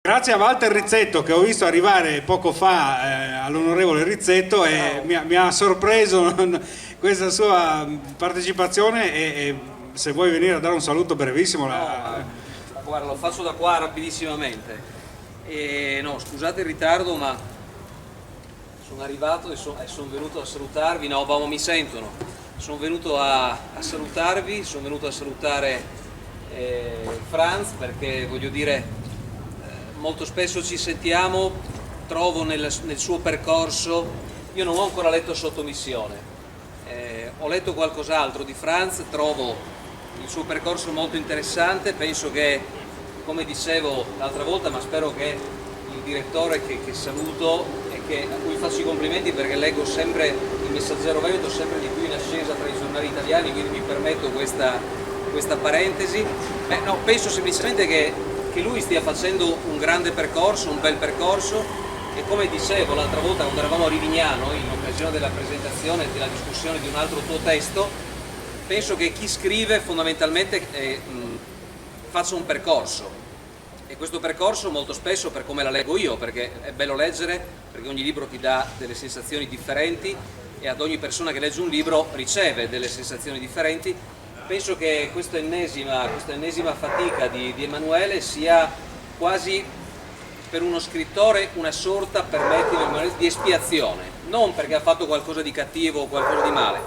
Grazie a Walter Rizzetto, che ho visto arrivare poco fa all'onorevole Rizzetto, e mi ha sorpreso questa sua partecipazione, e se vuoi venire a dare un saluto brevissimo. Guarda, lo faccio da qua rapidissimamente. No, scusate il ritardo, ma sono arrivato e sono venuto a salutarvi. No, ma mi sentono. Sono venuto a salutarvi, sono venuto a salutare Franz, perché voglio dire, molto spesso ci sentiamo, trovo nel suo percorso, io non ho ancora letto Sottomissione, ho letto qualcos'altro di Franz, trovo il suo percorso molto interessante, penso che, come dicevo l'altra volta, ma spero che il direttore che saluto e a cui faccio i complimenti, perché leggo sempre il Messaggero Veneto, sempre di più in ascesa tra i giornali italiani, quindi mi permetto questa parentesi. No, penso semplicemente che lui stia facendo un grande percorso, un bel percorso, e come dicevo l'altra volta quando eravamo a Rivignano, in occasione della presentazione e della discussione di un altro tuo testo, penso che chi scrive fondamentalmente faccia un percorso, e questo percorso molto spesso, per come la leggo io, perché è bello leggere, perché ogni libro ti dà delle sensazioni differenti e ad ogni persona che legge un libro riceve delle sensazioni differenti. Penso che questa ennesima fatica di Emanuele sia quasi, per uno scrittore, una sorta, permettimi, di espiazione, non perché ha fatto qualcosa di cattivo o qualcosa di male,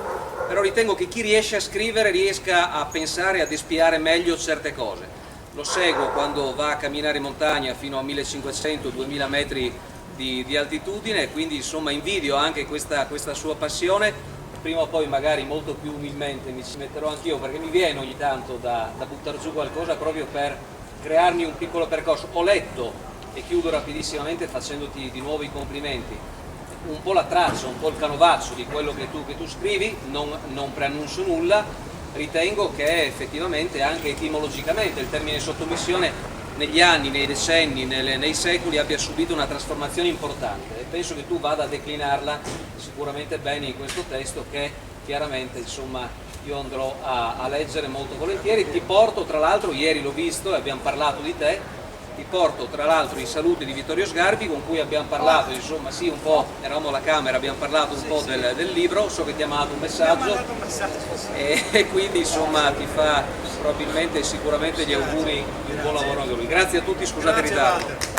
però ritengo che chi riesce a scrivere riesca a pensare, ad espiare meglio certe cose. Lo seguo quando va a camminare in montagna fino a 1500-2000 metri di altitudine, e quindi insomma invidio anche questa sua passione. Prima o poi magari molto più umilmente mi ci metterò anch'io, perché mi viene ogni tanto da buttare giù qualcosa proprio per crearmi un piccolo percorso. Ho letto, e chiudo rapidissimamente facendoti di nuovo i complimenti, un po' la traccia, un po' il canovaccio di quello che tu scrivi, non preannuncio nulla. Ritengo che effettivamente anche etimologicamente il termine sottomissione negli anni, nei decenni, nei secoli abbia subito una trasformazione importante, e penso che tu vada a declinarla sicuramente bene in questo testo, che chiaramente insomma io andrò a leggere molto volentieri. Ti porto, tra l'altro, ieri l'ho visto e abbiamo parlato di te, ti porto tra l'altro i saluti di Vittorio Sgarbi, con cui abbiamo parlato, insomma sì, un po', eravamo alla Camera, abbiamo parlato un po' del libro, so che ti ha mandato un messaggio, e quindi insomma ti fa probabilmente sicuramente gli auguri di un buon lavoro anche lui. Grazie a tutti, scusate il ritardo.